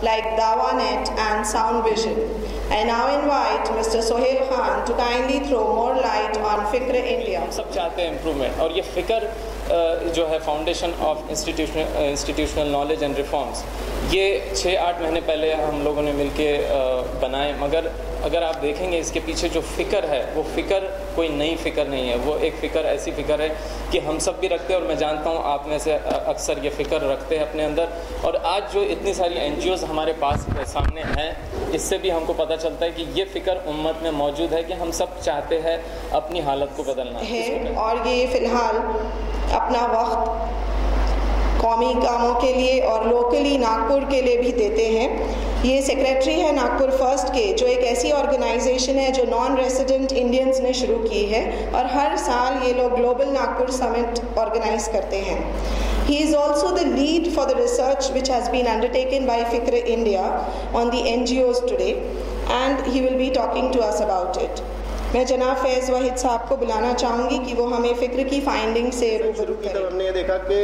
like Dawanet and Sound Vision. I now invite Mr. Sohail Khan to kindly throw more light on Fikr India. हम सब चाहते हैं improvement, और ये फ़िक्र जो है foundation of institutional knowledge and reforms, ये 6-8 महीने पहले हम लोगों ने मिलके बनाए। मगर अगर आप देखेंगे इसके पीछे जो फ़िक्र है, वो फ़िक्र कोई नई फ़िक्र नहीं है। वो एक फ़िक्र ऐसी फ़िक्र है कि हम सब भी रखते हैं, और मैं जानता हूँ आप में से अक्सर ये फ़िक्र रखते हैं अपने अंदर। और आज जो इतनी सारी NGOs हमारे पास सामने हैं, इससे भी हमको पता चलता है कि ये फ़िक्र उम्मत में मौजूद है कि हम सब चाहते हैं अपनी हालत को बदलना है। और ये फ़िलहाल अपना वक्त कौमी कामों के लिए और लोकली नागपुर के लिए भी देते हैं। ये सेक्रेटरी है नागपुर फर्स्ट के, जो एक ऐसी ऑर्गेनाइजेशन है जो नॉन रेसिडेंट इंडियंस ने शुरू की है, और हर साल ये लोग ग्लोबल नागपुर समिट ऑर्गेनाइज करते हैं। He is also the lead for the research which has been undertaken by Fikr India on the NGOs today, and he will be talking to us about it. मैं जनाब फैज़ वाहिद साहब को बुलाना चाहूँगी कि वो हमें फ़िक्र की फाइंडिंग से रूबरू करें। हमने ये देखा कि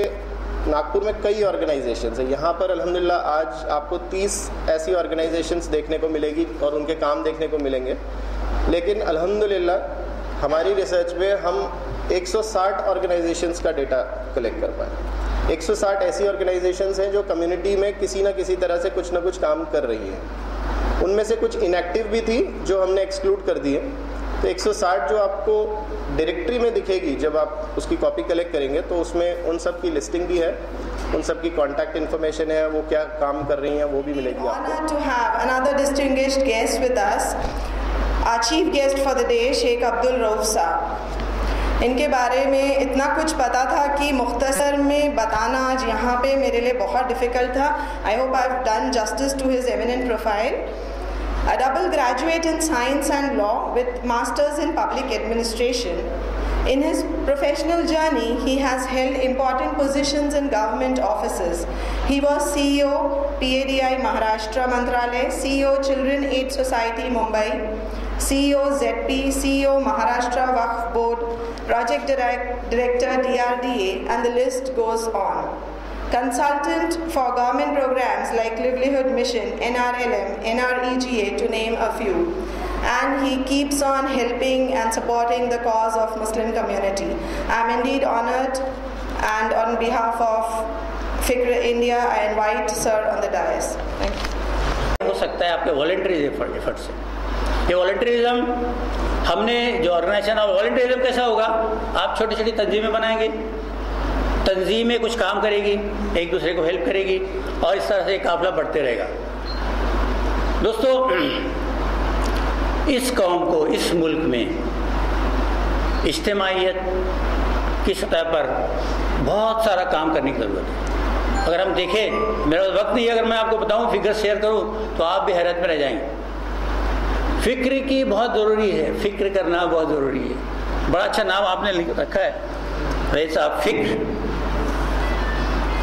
नागपुर में कई ऑर्गेनाइजेशंस हैं। यहाँ पर अल्हम्दुलिल्लाह आज आपको 30 ऐसी ऑर्गेनाइजेशंस देखने को मिलेगी और उनके काम देखने को मिलेंगे। लेकिन अल्हम्दुलिल्लाह हमारी रिसर्च में हम 160 ऑर्गेनाइजेशंस का डेटा कलेक्ट कर पाए। 160 ऐसी ऑर्गेनाइजेशंस हैं जो कम्युनिटी में किसी न किसी तरह से कुछ ना कुछ काम कर रही हैं। उनमें से कुछ इनएक्टिव भी थी जो हमने एक्सक्लूड कर दिए। तो 160 जो आपको डायरेक्टरी में दिखेगी जब आप उसकी कॉपी कलेक्ट करेंगे, तो उसमें उन सब की लिस्टिंग भी है, उन सब की कॉन्टैक्ट इन्फॉर्मेशन है, वो क्या काम कर रही हैं वो भी मिलेगी आपको। Honored to have another distinguished guest with us, our chief guest for the day, Sheikh Abdul Rauf साहब। इनके बारे में इतना कुछ पता था कि मुख्तसर में बताना आज यहाँ पे मेरे लिए बहुत डिफ़िकल्ट था। I hope I have done justice to his eminent profile. A double graduate in science and law with masters in public administration. In his professional journey, he has held important positions in government offices. He was CEO, PADI Maharashtra Mantralay, CEO Children Aid Society Mumbai, CEO ZP, CEO Maharashtra Waqf Board, Project Director DRDA, and the list goes on. Consultant for government programs like Livelihood Mission, NRLM, NREGA, to name a few. And he keeps on helping and supporting the cause of Muslim community. I am indeed honored, and on behalf of Fikr India, I invite sir on the dais. Thank you. हो सकता है आपके voluntary effort से। ये वॉलंटरिज्म हमने जो organisation, और वॉलंटरिज्म कैसा होगा, आप छोटी छोटी तंजीमें बनाएंगे, तंजीमें कुछ काम करेगी, एक दूसरे को हेल्प करेगी, और इस तरह से काफिला बढ़ते रहेगा। दोस्तों, इस कौम को इस मुल्क में इज्तिमाइयत की सतह पर बहुत सारा काम करने की ज़रूरत है। अगर हम देखें, मेरा वक्त नहीं है, अगर मैं आपको बताऊं, फिक्र शेयर करूं, तो आप भी हैरत में रह जाएंगे। फिक्र की बहुत ज़रूरी है, फिक्र करना बहुत ज़रूरी है। बड़ा अच्छा नाम आपने रखा है रईस साहब, फिक्र।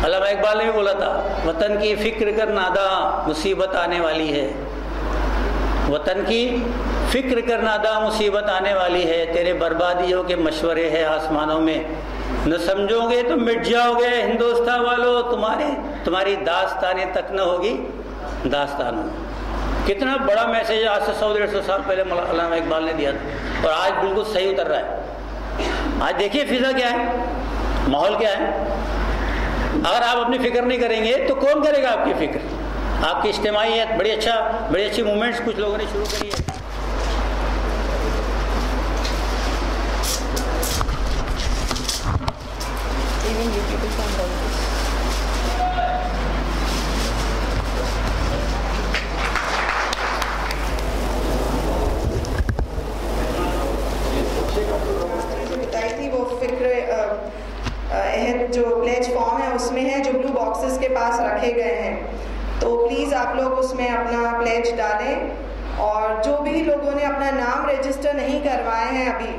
अल्लामा इकबाल ने भी बोला था, वतन की फिक्र कर नादा मुसीबत आने वाली है। वतन की फिक्र कर नादा मुसीबत आने वाली है। तेरे बर्बादियों के मशवरे हैं आसमानों में, न समझोगे तो मिट जाओगे हिंदुस्तान वालों, तुम्हारी दास्तानें तक न होगी दास्तानों। कितना बड़ा मैसेज आज से 100-150 साल पहले अल्लामा इकबाल ने दिया था, और आज बिल्कुल सही उतर रहा है। आज देखिए फिजा क्या है, माहौल क्या है। अगर आप अपनी फिक्र नहीं करेंगे तो कौन करेगा आपकी फिक्र? आपकी इज्तिमाइयत बड़ी अच्छी मूवमेंट्स कुछ लोगों ने शुरू करी है। जो प्लेज फॉर्म है उसमें है, जो ब्लू बॉक्सेस के पास रखे गए हैं, तो प्लीज़ आप लोग उसमें अपना प्लेज डालें। और जो भी लोगों ने अपना नाम रजिस्टर नहीं करवाए हैं अभी,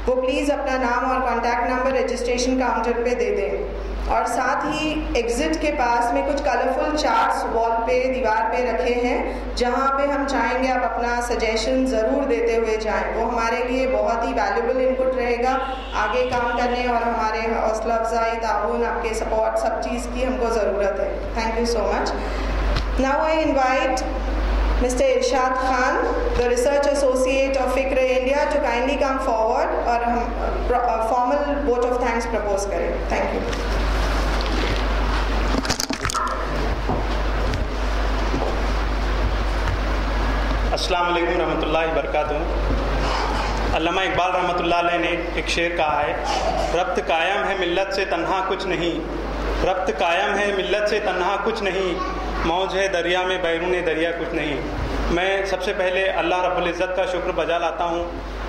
वो प्लीज़ अपना नाम और कॉन्टैक्ट नंबर रजिस्ट्रेशन काउंटर पे दे दें। और साथ ही एग्ज़िट के पास में कुछ कलरफुल चार्ट्स वॉल पे, दीवार पे रखे हैं, जहाँ पे हम चाहेंगे आप अपना सजेशन ज़रूर देते हुए जाएं। वो हमारे लिए बहुत ही वैल्यूबल इनपुट रहेगा आगे काम करने, और हमारे हौसला अफजाई, ताउन, आपके सपोर्ट, सब चीज़ की हमको ज़रूरत है। Thank you so much. Now I invite Mr. Irshad Khan, the Research Associate of FICRE India, to kindly come forward और हम formal vote of thanks propose करें. Thank you. अस्सलाम वालेकुम रहमतुल्लाहि बरकातुहू। अल्लामा इकबाल रहमतुल्लाह अलैह ने एक शेर कहा है, रब्त कायम है मिल्लत से तन्हा कुछ नहीं, रब्त कायम है मिल्लत से तन्हा कुछ नहीं, मौज है दरिया में बैरून दरिया कुछ नहीं। मैं सबसे पहले अल्लाह रब्बुल इज़्ज़त का शुक्र बजा लाता हूँ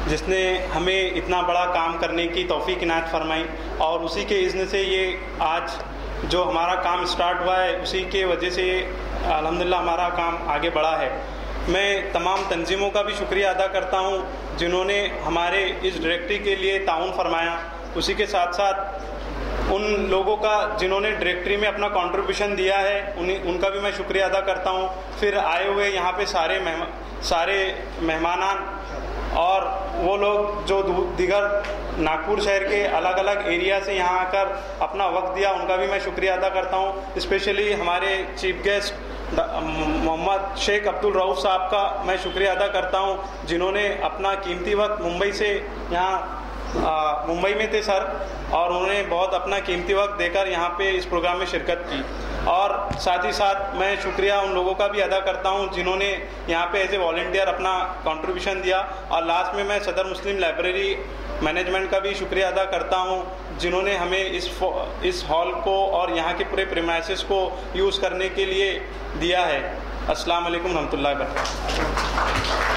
जिसने हमें इतना बड़ा काम करने की तौफीक इनायत फरमाई, और उसी के इज़्न से ये आज जो हमारा काम स्टार्ट हुआ है उसी के वजह से अल्हम्दुलिल्लाह हमारा काम आगे बढ़ा है। मैं तमाम तंजीमों का भी शुक्रिया अदा करता हूँ जिन्होंने हमारे इस डायरेक्टरी के लिए ताउन फरमाया, उसी के साथ साथ उन लोगों का जिन्होंने डायरेक्टरी में अपना कंट्रीब्यूशन दिया है उनका भी मैं शुक्रिया अदा करता हूँ। फिर आए हुए यहाँ पे सारे मेहमानान और वो लोग जो दीगर नागपुर शहर के अलग अलग एरिया से यहाँ आकर अपना वक्त दिया, उनका भी मैं शुक्रिया अदा करता हूँ। स्पेशली हमारे चीफ गेस्ट मोहम्मद शेख अब्दुल रऊफ साहब का मैं शुक्रिया अदा करता हूँ जिन्होंने अपना कीमती वक्त मुंबई से यहाँ मुंबई में थे सर, और उन्होंने बहुत अपना कीमती वक्त देकर यहाँ पे इस प्रोग्राम में शिरकत की। और साथ ही साथ मैं शुक्रिया उन लोगों का भी अदा करता हूँ जिन्होंने यहाँ पे एज ए वॉलंटियर अपना कंट्रीब्यूशन दिया। और लास्ट में मैं सदर मुस्लिम लाइब्रेरी मैनेजमेंट का भी शुक्रिया अदा करता हूँ जिन्होंने हमें इस हॉल को और यहाँ के पूरे प्रीमाइसेस को यूज़ करने के लिए दिया है। अस्सलाम वालेकुम रहमतुल्लाहि व बरकातहू।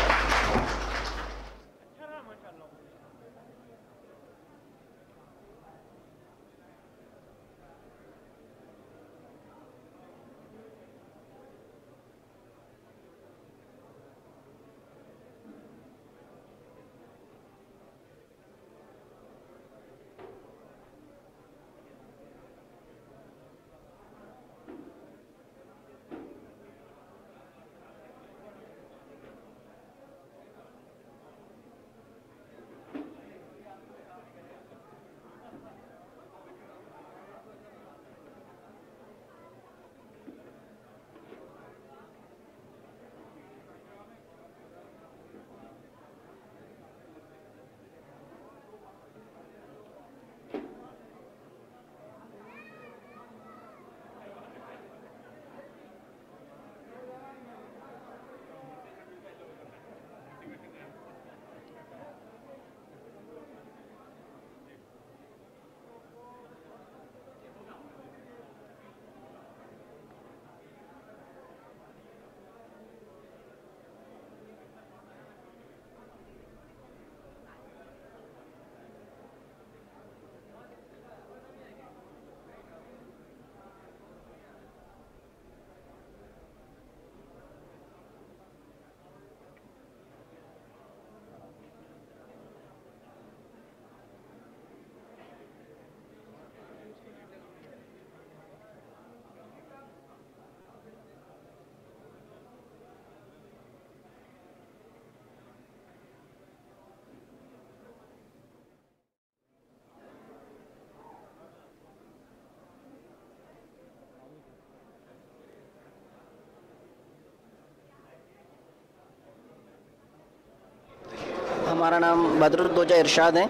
हमारा नाम बदरुद्दोजा इरशाद है,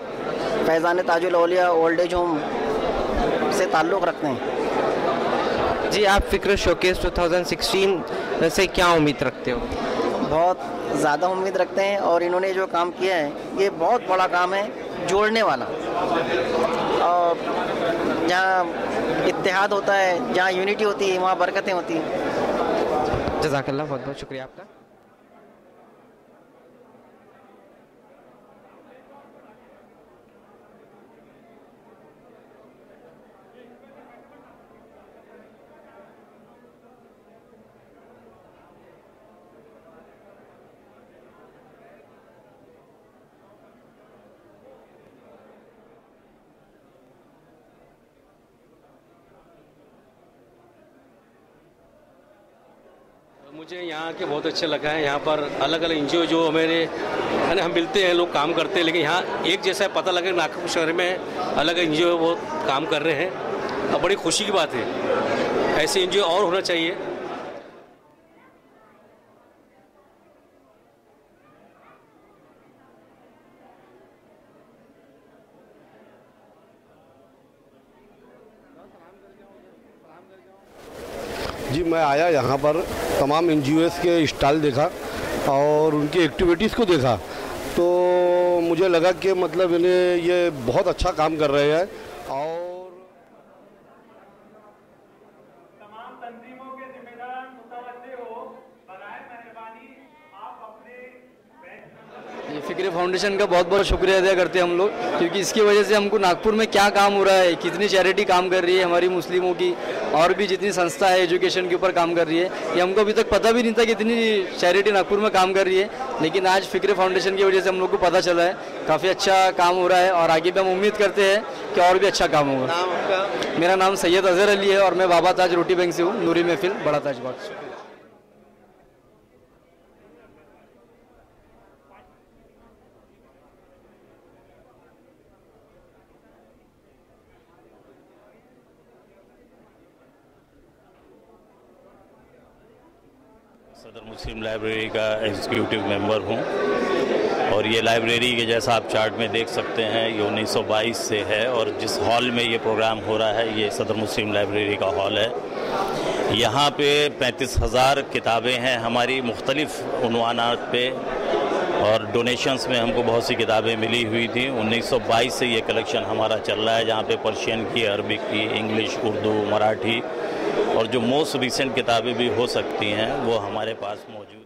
फैज़ान ताजुल औलिया ओल्ड एज होम से ताल्लुक़ रखते हैं। जी, आप फ़िक्र शोकेस 2016 से क्या उम्मीद रखते हो? बहुत ज़्यादा उम्मीद रखते हैं, और इन्होंने जो काम किया है ये बहुत बड़ा काम है, जोड़ने वाला। और जहाँ इत्तेहाद होता है, जहाँ यूनिटी होती है, वहाँ बरकतें होती हैं। जज़ाकल्लाह, बहुत बहुत शुक्रिया आपका। मुझे यहाँ के बहुत अच्छा लगा है। यहाँ पर अलग अलग एनजीओ जो मेरे यानी हम मिलते हैं, लोग काम करते हैं, लेकिन यहाँ एक जैसा पता लगा नागपुर शहर में अलग एनजीओ वो काम कर रहे हैं, और बड़ी खुशी की बात है। ऐसे एनजीओ और होना चाहिए। मैं आया यहाँ पर तमाम NGOs के स्टॉल देखा और उनकी एक्टिविटीज़ को देखा तो मुझे लगा कि मतलब इन्हें ये बहुत अच्छा काम कर रहे हैं। और फ़िक्र फाउंडेशन का बहुत बहुत शुक्रिया अदा करते हैं हम लोग, क्योंकि इसकी वजह से हमको नागपुर में क्या काम हो रहा है, कितनी चैरिटी काम कर रही है हमारी मुस्लिमों की, और भी जितनी संस्था है एजुकेशन के ऊपर काम कर रही है, ये हमको अभी तक पता भी नहीं था कि इतनी चैरिटी नागपुर में काम कर रही है। लेकिन आज फ़िक्र फाउंडेशन की वजह से हम लोग को पता चला है काफ़ी अच्छा काम हो रहा है और आगे भी हम उम्मीद करते हैं कि और भी अच्छा काम होगा। मेरा नाम सैयद अजहर अली है और मैं बाबा ताज रोटी बैंक से हूँ, नूरी महफिल, बड़ा ताजबाग। सदर मुस्लिम लाइब्रेरी का एग्जीक्यूटिव मेंबर हूं और ये लाइब्रेरी के जैसा आप चार्ट में देख सकते हैं ये 1922 से है और जिस हॉल में ये प्रोग्राम हो रहा है ये सदर मुस्लिम लाइब्रेरी का हॉल है। यहाँ पे 35,000 किताबें हैं हमारी मुख्तलिफ उन्वानात पे और डोनेशंस में हमको बहुत सी किताबें मिली हुई थी। 1922 से ये कलेक्शन हमारा चल रहा है जहाँ पे पर्शियन की, अरबिक की, इंग्लिश, उर्दू, मराठी और जो मोस्ट रिसेंट किताबें भी हो सकती हैं वो हमारे पास मौजूद हैं।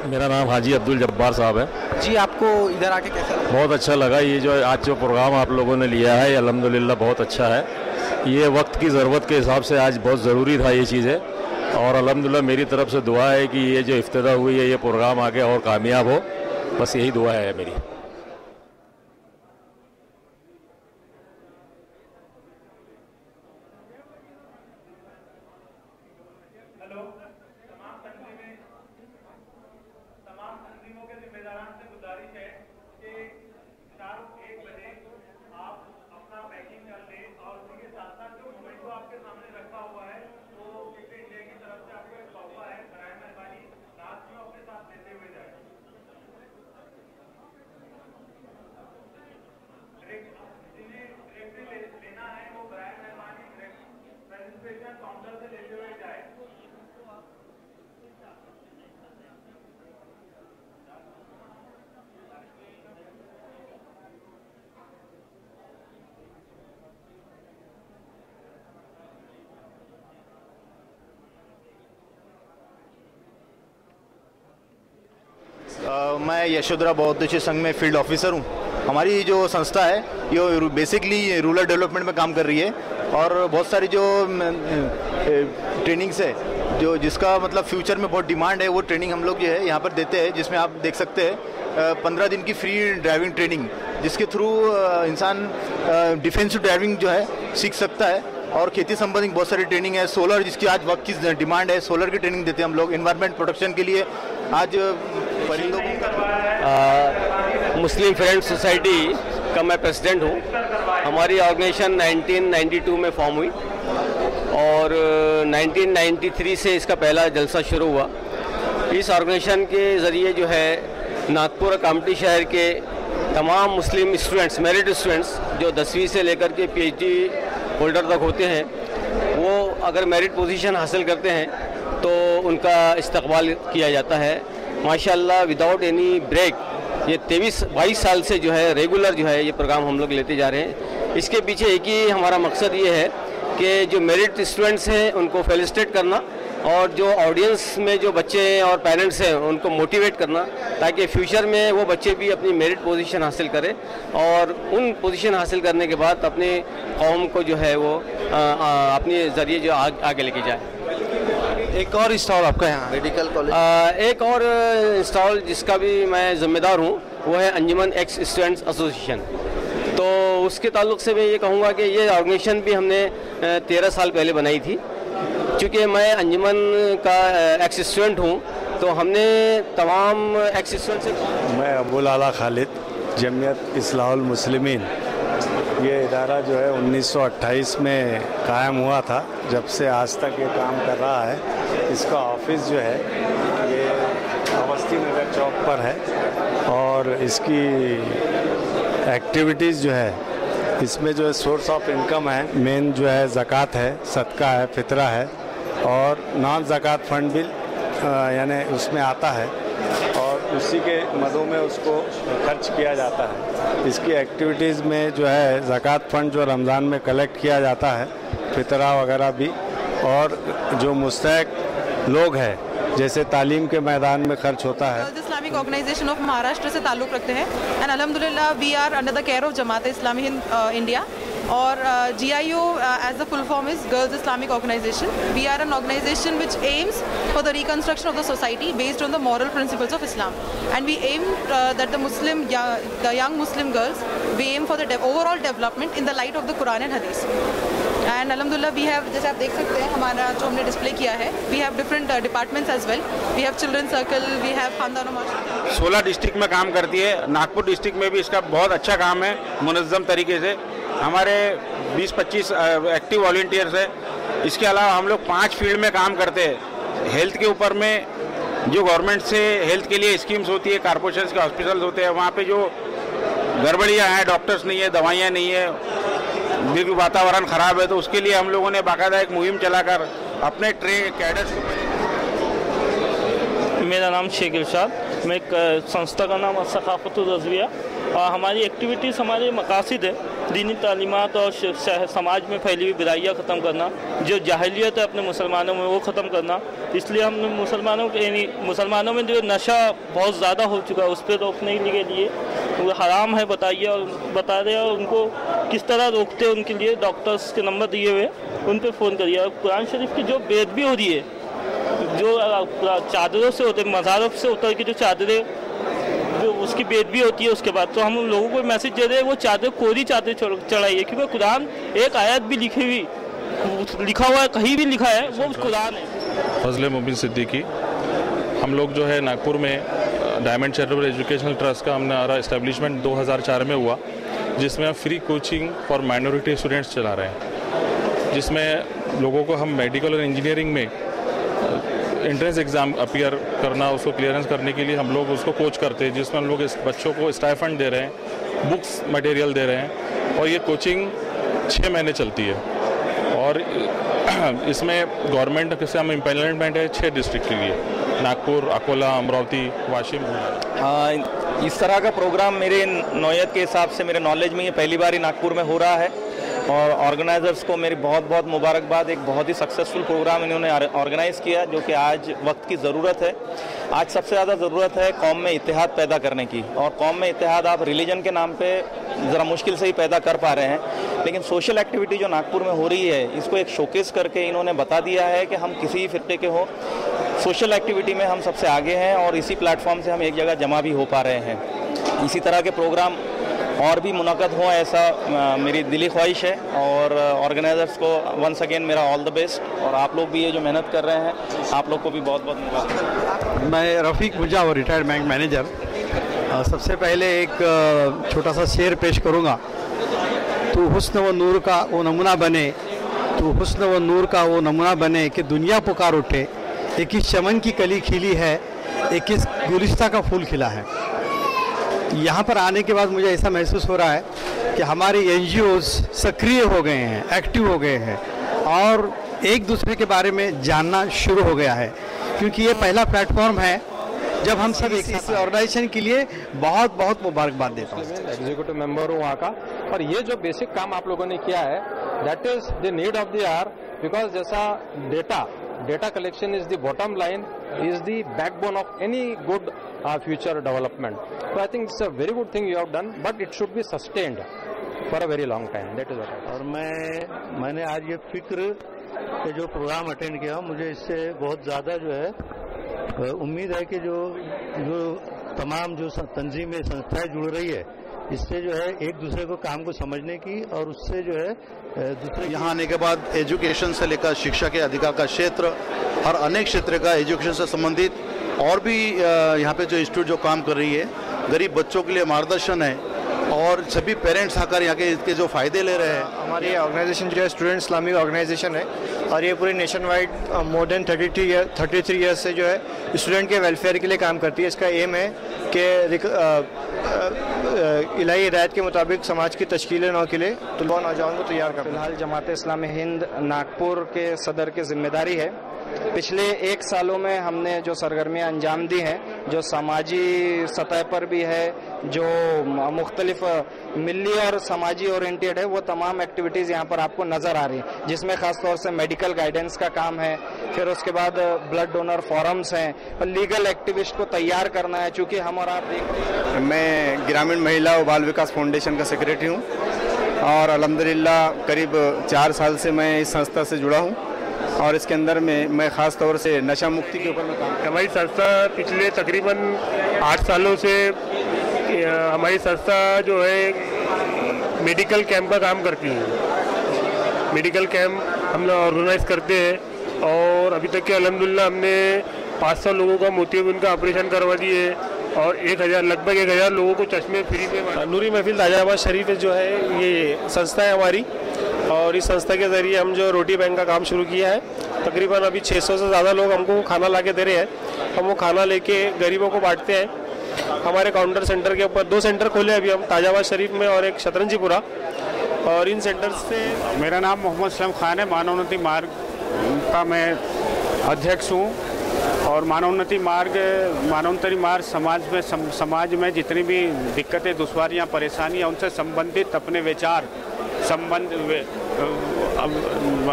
मेरा नाम हाजी अब्दुल जब्बार साहब है जी। आपको इधर आके कैसा लगा? बहुत अच्छा लगा। ये जो आज जो प्रोग्राम आप लोगों ने लिया है अल्हम्दुलिल्लाह बहुत अच्छा है। ये वक्त की ज़रूरत के हिसाब से आज बहुत ज़रूरी था ये चीज़ें और अल्हम्दुलिल्लाह मेरी तरफ से दुआ है कि ये जो इफ्तिदा हुई है ये प्रोग्राम आगे और कामयाब हो, बस यही दुआ है मेरी। मैं यशोधरा बौद्ध संघ में फील्ड ऑफिसर हूँ। हमारी जो संस्था है ये बेसिकली रूरल डेवलपमेंट में काम कर रही है और बहुत सारी जो ट्रेनिंग्स है जो जिसका मतलब फ्यूचर में बहुत डिमांड है वो ट्रेनिंग हम लोग जो है यहाँ पर देते हैं, जिसमें आप देख सकते हैं 15 दिन की फ्री ड्राइविंग ट्रेनिंग जिसके थ्रू इंसान डिफेंसिव ड्राइविंग जो है सीख सकता है और खेती संबंधी बहुत सारी ट्रेनिंग है। सोलर जिसकी आज वक्त की डिमांड है, सोलर की ट्रेनिंग देते हैं हम लोग। एनवायरनमेंट प्रोटेक्शन के लिए आज परिंदों मुस्लिम फ्रेंड्स सोसाइटी का मैं प्रेसिडेंट हूँ। हमारी ऑर्गेनाइजेशन 1992 में फॉर्म हुई और 1993 से इसका पहला जलसा शुरू हुआ। इस ऑर्गेनाइजेशन के ज़रिए जो है नागपुर कामठी शहर के तमाम मुस्लिम स्टूडेंट्स, मेरिट स्टूडेंट्स जो 10वीं से लेकर के PhD होल्डर तक होते हैं, वो अगर मेरिट पोजीशन हासिल करते हैं तो उनका इस्तकबाल किया जाता है। माशाल्लाह विदाउट एनी ब्रेक ये 22 साल से जो है रेगुलर जो है ये प्रोग्राम हम लोग लेते जा रहे हैं। इसके पीछे एक ही हमारा मकसद ये है कि जो मेरिट स्टूडेंट्स हैं उनको फेलिसिटेट करना और जो ऑडियंस में जो बच्चे हैं और पेरेंट्स हैं उनको मोटिवेट करना ताकि फ्यूचर में वो बच्चे भी अपनी मेरिट पोजीशन हासिल करें और उन पोजीशन हासिल करने के बाद अपने कौम को जो है वो अपने ज़रिए जो आगे लेके जाए। एक और स्टॉल आपका यहाँ मेडिकल कॉलेज एक और स्टॉल जिसका भी मैं जिम्मेदार हूँ वो है अंजुमन एक्स स्टूडेंट्स एसोसिएशन। तो उसके ताल्लुक से मैं ये कहूँगा कि ये ऑर्गेनाइजेशन भी हमने 13 साल पहले बनाई थी चूँकि मैं अंजुमन का एक्स स्टूडेंट हूँ, तो हमने तमाम एक्स स्टूडेंट से। मैं अबुल आला खालिद, जमीयत इस्लाहुल मुस्लिमीन। ये इदारा जो है 1928 में कायम हुआ था, जब से आज तक ये काम कर रहा है। इसका ऑफिस जो है ये अवस्थी नगर चौक पर है और इसकी एक्टिविटीज़ जो है इसमें जो है सोर्स ऑफ इनकम है, मेन जो है ज़कात है, सदका है, फितरा है और नॉन ज़कात फंड भी यानी उसमें आता है और उसी के मदों में उसको खर्च किया जाता है। इसकी एक्टिविटीज़ में जो है ज़कात फंड जो रमज़ान में कलेक्ट किया जाता है, फितरा वगैरह भी, और जो मुस्तहिक लोग हैं जैसे तालीम के मैदान में खर्च होता है। इस्लामिक ऑर्गेनाइजेशन ऑफ महाराष्ट्र से ताल्लुक़ रखते हैं एंड अल्हम्दुलिल्लाह we are under the care of Jamaat Islami India और GIO as the full form is Girls Islamic Organization. We are an organization which aims for the reconstruction of the society based on the moral principles of Islam, and we aim that the young Muslim girls, we aim for the overall development in the light of the Quran and Hadith. And alhamdulillah we have, जैसे आप देख सकते हैं हमारा जो हमने display किया है, we have different departments as well. We have children circle, we have खानदानो माशा। 16 डिस्ट्रिक्ट में काम करती है। नागपुर डिस्ट्रिक्ट में भी इसका बहुत अच्छा काम है, मुनज़्ज़म तरीके से। हमारे 20-25 एक्टिव वॉलंटियर्स है। इसके अलावा हम लोग 5 फील्ड में काम करते हैं। हेल्थ के ऊपर में जो गवर्नमेंट से हेल्थ के लिए स्कीम्स होती है, कॉर्पोरेशन के हॉस्पिटल्स होते हैं, वहाँ पे जो गड़बड़ियाँ हैं, डॉक्टर्स नहीं है, दवाइयाँ नहीं है, बिल्कुल वातावरण ख़राब है, तो उसके लिए हम लोगों ने बाकायदा एक मुहिम चलाकर अपने कैडर्स को। मेरा नाम शेख इरशाद, मैं एक संस्था का नाम सकाफ़तुर रज़विया। हमारी एक्टिविटीज़, हमारे मकासद है दीनी तालीमात और समाज में फैली हुई बुराइयाँ ख़त्म करना, जो जाहिलियत है अपने मुसलमानों में वो ख़त्म करना। इसलिए हमने मुसलमानों में जो नशा बहुत ज़्यादा हो चुका है उस पर रोकने के लिए वो हराम है बताइए और बता रहे हैं, और उनको किस तरह रोकते हैं उनके लिए डॉक्टर्स के नंबर दिए हुए, उन पर फ़ोन करिए। और कुरान शरीफ की जो बेदबी हो रही है, जो चादरों से होते, मज़ारों से उतर के जो चादरें, जो उसकी बेदबी होती है, उसके बाद तो हम लोगों को मैसेज दे रहे हैं वो चादर, कोरी चादर चढ़ाइए, क्योंकि कुरान एक आयत भी लिखा हुआ है, कहीं भी लिखा है, वो कुरान है। फजल मोबिन सिद्दीकी। हम लोग जो है नागपुर में डायमंड चैरिटेबल एजुकेशनल ट्रस्ट का हमारा इस्टेब्लिशमेंट 2004 में हुआ, जिसमें हम free coaching for minority students चला रहे हैं, जिसमें लोगों को हम मेडिकल और इंजीनियरिंग में एंट्रेंस एग्ज़ाम अपीयर करना, उसको क्लियरेंस करने के लिए हम लोग उसको कोच करते हैं, जिसमें हम लोग इस बच्चों को स्टाइफंड दे रहे हैं, बुक्स मटेरियल दे रहे हैं, और ये कोचिंग 6 महीने चलती है। और इसमें गवर्नमेंट के हम एम्पैनलमेंट है 6 डिस्ट्रिक्ट के लिए, नागपुर, अकोला, अमरावती, वाशिम। इस तरह का प्रोग्राम मेरे नौयत के हिसाब से, मेरे नॉलेज में ये पहली बार ही नागपुर में हो रहा है, और ऑर्गेनाइज़र्स को मेरी बहुत बहुत मुबारकबाद। एक बहुत ही सक्सेसफुल प्रोग्राम इन्होंने ऑर्गेनाइज़ किया, जो कि आज वक्त की ज़रूरत है। आज सबसे ज़्यादा ज़रूरत है कौम में इत्तेहाद पैदा करने की, और कौम में इत्तेहाद आप रिलीजन के नाम पे ज़रा मुश्किल से ही पैदा कर पा रहे हैं, लेकिन सोशल एक्टिविटी जो नागपुर में हो रही है, इसको एक शोकेस करके इन्होंने बता दिया है कि हम किसी भी फ़िरके के हो, सोशल एक्टिविटी में हम सबसे आगे हैं, और इसी प्लेटफॉर्म से हम एक जगह जमा भी हो पा रहे हैं। इसी तरह के प्रोग्राम और भी मुनक़द हो, ऐसा मेरी दिली ख्वाहिश है, और ऑर्गेनाइज़र्स को वंस अगेन मेरा ऑल द बेस्ट, और आप लोग भी ये जो मेहनत कर रहे हैं, आप लोग को भी बहुत बहुत मुबारक। मैं रफ़ीक मुजावर, रिटायर्ड बैंक मैनेजर। सबसे पहले एक छोटा सा शेर पेश करूँगा। तू हुस्न व नूर का वो नमूना बने, तू हुस्न व नूर का वो नमूना बने कि दुनिया पुकार उठे। एक इस चमन की कली खिली है, एक इस गुलिस्ता का फूल खिला है। यहाँ पर आने के बाद मुझे ऐसा महसूस हो रहा है कि हमारे NGOs सक्रिय हो गए हैं, एक्टिव हो गए हैं, और एक दूसरे के बारे में जानना शुरू हो गया है, क्योंकि ये पहला प्लेटफॉर्म है जब हम सब एक साथ ऑर्गेनाइजेशन के लिए बहुत बहुत मुबारकबाद देता हूँ। एग्जीक्यूटिव मेंबर हूँ वहाँ का, और ये जो बेसिक काम आप लोगों ने किया है, that is the need of the hour, because जैसा data collection is the bottom line, is the backbone of any good future development. So I think it's a very good thing you have done, but it should be sustained for a very long time. That is what I think. और मैंने आज ये फिक्र के जो programme attend किया, मुझे इससे बहुत ज़्यादा जो है उम्मीद है कि जो तमाम जो तंजीमें, संस्थाएं जुड़ रही है, इससे जो है एक दूसरे को काम को समझने की और उससे जो है दूसरे यहाँ आने के बाद एजुकेशन से लेकर शिक्षा के अधिकार का क्षेत्र, हर अनेक क्षेत्र का एजुकेशन से संबंधित और भी यहाँ पे जो इंस्टीट्यूट जो काम कर रही है, गरीब बच्चों के लिए मार्गदर्शन है और सभी पेरेंट्स आकर यहाँ के इसके जो फायदे ले रहे हैं। हमारी ऑर्गेनाइजेशन जो है स्टूडेंट इस्लामिक ऑर्गेनाइजेशन है और ये पूरी nation wide more than 33 years से जो है स्टूडेंट के वेलफेयर के लिए काम करती है। इसका एम है कि इलाही हिदायत के मुताबिक समाज की तश्कील नौ के लिए तलबा नौजवान को तैयार करना। फिलहाल जमात इस्लामी हिंद नागपुर के सदर की जिम्मेदारी है। पिछले 1 सालों में हमने जो सरगर्मियाँ अंजाम दी हैं, जो समाजी सतह पर भी है, जो मुख्तलिफ मिली और समाजी ओरिएंटेड है, वो तमाम एक्टिविटीज़ यहाँ पर आपको नज़र आ रही हैं, जिसमें ख़ास तौर से मेडिकल गाइडेंस का काम है, फिर उसके बाद ब्लड डोनर फोरम्स हैं और लीगल एक्टिविस्ट को तैयार करना है। चूँकि हम और आप देखते हैं, मैं ग्रामीण महिला और बाल विकास फाउंडेशन का सेक्रेटरी हूँ और अल्हम्दुलिल्लाह करीब 4 साल से मैं इस संस्था से जुड़ा हूँ और इसके अंदर में मैं ख़ास तौर से नशा मुक्ति के ऊपर मैं काम। हमारी संस्था पिछले तकरीबन 8 सालों से हमारी संस्था जो है मेडिकल कैंप का काम करती है। मेडिकल कैंप हम लोग ऑर्गेनाइज करते हैं और अभी तक के अल्हम्दुलिल्लाह हमने 500 लोगों का मोतियाबिंद का ऑपरेशन करवा दिए और लगभग 1000 लोगों को चश्मे फ्री में। नूरी महफिल ताजाबाद शरीफ जो है ये संस्था है हमारी और इस संस्था के ज़रिए हम जो रोटी बैंक का काम शुरू किया है। तकरीबन अभी 600 से ज़्यादा लोग हमको खाना ला के दे रहे हैं। हम वो खाना लेके गरीबों को बांटते हैं। हमारे काउंटर सेंटर के ऊपर 2 सेंटर खोले अभी हम, ताजाबाद शरीफ में और एक शतरंजीपुरा, और इन सेंटर से। मेरा नाम मोहम्मद सलीम खान है। मानवोन्नति मार्ग का मैं अध्यक्ष हूँ और मानवोन्नति मार्ग समाज में जितनी भी दिक्कतें, दुश्वारियाँ, परेशानियाँ, उनसे संबंधित अपने विचार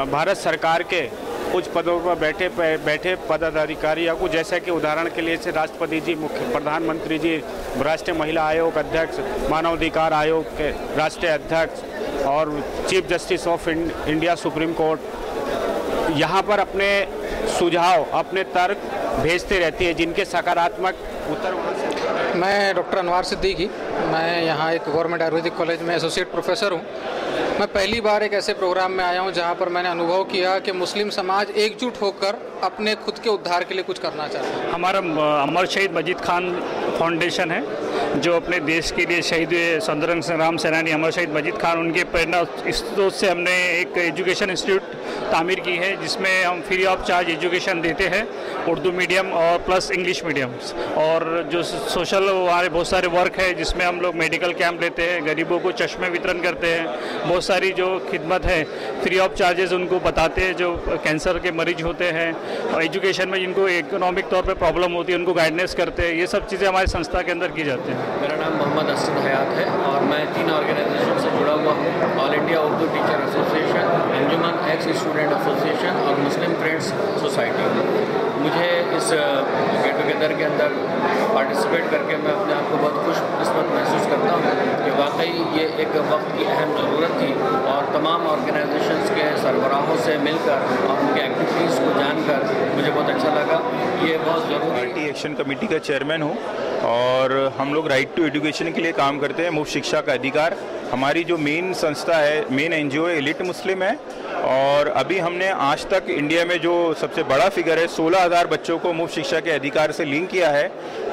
भारत सरकार के उच्च पदों पर बैठे पदाधिकारियों को, जैसे कि उदाहरण के लिए राष्ट्रपति जी, प्रधानमंत्री जी, राष्ट्रीय महिला आयोग अध्यक्ष, मानवाधिकार आयोग के राष्ट्रीय अध्यक्ष और chief justice of India supreme court, यहाँ पर अपने सुझाव, अपने तर्क भेजते रहती है, जिनके सकारात्मक उत्तर वहाँ से। मैं डॉक्टर अनवार सिद्दीकी, मैं यहाँ एक गवर्नमेंट आयुर्वेदिक कॉलेज में एसोसिएट प्रोफेसर हूँ। मैं पहली बार एक ऐसे प्रोग्राम में आया हूँ जहाँ पर मैंने अनुभव किया कि मुस्लिम समाज एकजुट होकर अपने खुद के उद्धार के लिए कुछ करना चाहता है। हमारा अमर शहीद मजीद खान फाउंडेशन है जो अपने देश के लिए शहीद हुए स्वतंत्रता संग्राम सेनानी अमर शहीद मजीद खान, उनके प्रेरणा इस स्रोत से हमने एक एजुकेशन इंस्टीट्यूट तामीर की है जिसमें हम फ्री ऑफ चार्ज एजुकेशन देते हैं, उर्दू मीडियम और प्लस इंग्लिश मीडियम्स। और जो सोशल हमारे बहुत सारे वर्क है जिसमें हम लोग मेडिकल कैंप लेते हैं, गरीबों को चश्मे वितरण करते हैं, बहुत सारी जो खिदमत है फ्री ऑफ चार्जेस उनको बताते हैं जो कैंसर के मरीज होते हैं, और एजुकेशन में जिनको इकोनॉमिक तौर पे प्रॉब्लम होती है उनको गाइडेंस करते हैं। ये सब चीज़ें हमारी संस्था के अंदर की जाती हैं। मेरा नाम मोहम्मद असद हयात है और मैं 3 ऑर्गेनाइजेशन से जुड़ा हुआ हूँ, all India Urdu teacher association, Anjuman ex student association और मुस्लिम फ्रेंड्स सोसाइटी। मुझे इस गेट टुगेदर के अंदर पार्टिसिपेट करके मैं अपने आप को बहुत खुशकिस्मत महसूस करता हूँ कि वाकई ये एक वक्त की अहम ज़रूरत थी और तमाम ऑर्गेनाइजेशंस के सरबराहों से मिलकर और उनके एक्टिविटीज़ को जानकर मुझे बहुत अच्छा लगा। ये बहुत ज़रूरी। पार्टी एक्शन कमेटी का चेयरमैन हूँ और हम लोग राइट टू एजुकेशन के लिए काम करते हैं, मुफ्त शिक्षा का अधिकार। हमारी जो मेन संस्था है, मेन एनजीओ है, एलिट मुस्लिम है और अभी हमने आज तक इंडिया में जो सबसे बड़ा फिगर है 16,000 बच्चों को मुफ्त शिक्षा के अधिकार से लिंक किया है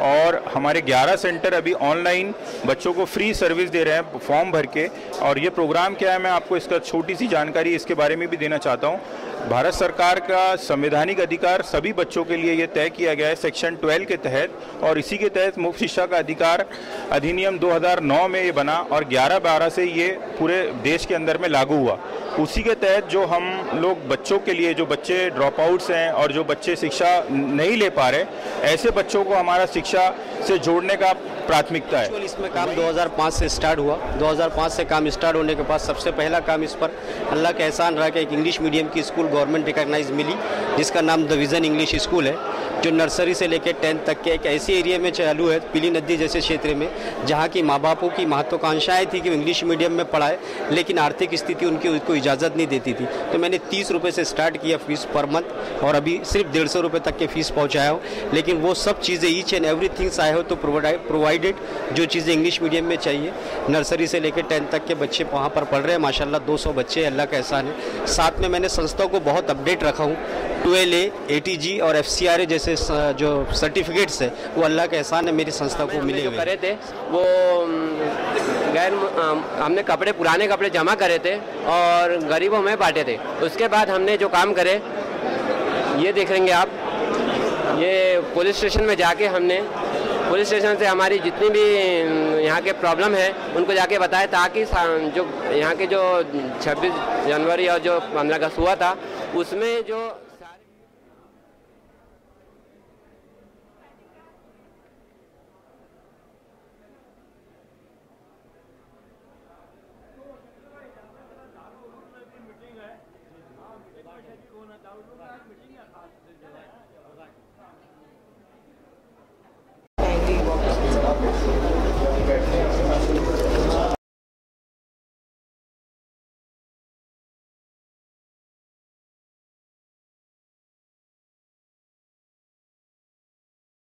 और हमारे 11 सेंटर अभी ऑनलाइन बच्चों को फ्री सर्विस दे रहे हैं फॉर्म भर के। और ये प्रोग्राम क्या है, मैं आपको इसका छोटी सी जानकारी इसके बारे में भी देना चाहता हूँ। भारत सरकार का संवैधानिक अधिकार सभी बच्चों के लिए ये तय किया गया है सेक्शन 12 के तहत, और इसी के तहत मुफ्त शिक्षा का अधिकार अधिनियम 2009 में ये बना और 11/12 से ये पूरे देश के अंदर में लागू हुआ। उसी के तहत जो हम लोग बच्चों के लिए, जो बच्चे ड्रॉप आउट्स हैं और जो बच्चे शिक्षा नहीं ले पा रहे, ऐसे बच्चों को हमारा शिक्षा से जोड़ने का प्राथमिकता है। इसमें काम 2005 से स्टार्ट हुआ। 2005 से काम स्टार्ट होने के बाद सबसे पहला काम इस पर अल्लाह का एहसान रहा कि एक इंग्लिश मीडियम की स्कूल गवर्नमेंट रिकॉग्नाइज मिली जिसका नाम द विज़न इंग्लिश स्कूल है। जो नर्सरी से लेकर 10th तक के एक ऐसे एरिया में चालू है, पीली नदी जैसे क्षेत्र में, जहाँ की माँ बापों की महत्वाकांक्षाएँ थी कि वो इंग्लिश मीडियम में पढ़ाए, लेकिन आर्थिक स्थिति उनकी उसको इजाज़त नहीं देती थी। तो मैंने 30 रुपये से स्टार्ट किया फीस पर मंथ, और अभी सिर्फ 150 रुपये तक के फीस पहुँचाया हूँ। लेकिन वो सब चीज़ें ईच एंड एवरी थिंग्स आए हो तो प्रोवाइडेड, जो चीज़ें इंग्लिश मीडियम में चाहिए, नर्सरी से लेकर 10th तक के बच्चे वहाँ पर पढ़ रहे हैं। माशाल्लाह 200 बच्चे, अल्लाह का एहसान है। साथ में मैंने संस्था को बहुत अपडेट रखा हूँ। 12A, ATG और FCRA जैसे जो सर्टिफिकेट्स है वो अल्लाह का एहसान है मेरी संस्था को मिले हुए। करे थे वो हमने कपड़े, पुराने कपड़े जमा करे थे और गरीबों में बांटे थे। उसके बाद हमने जो काम करे, ये देखेंगे आप, ये पुलिस स्टेशन में जाके हमने पुलिस स्टेशन से हमारी जितनी भी यहाँ के प्रॉब्लम है उनको जाके बताया, ताकि जो यहाँ के जो 26 जनवरी और जो 15 अगस्त हुआ था उसमें जो मीटिंग है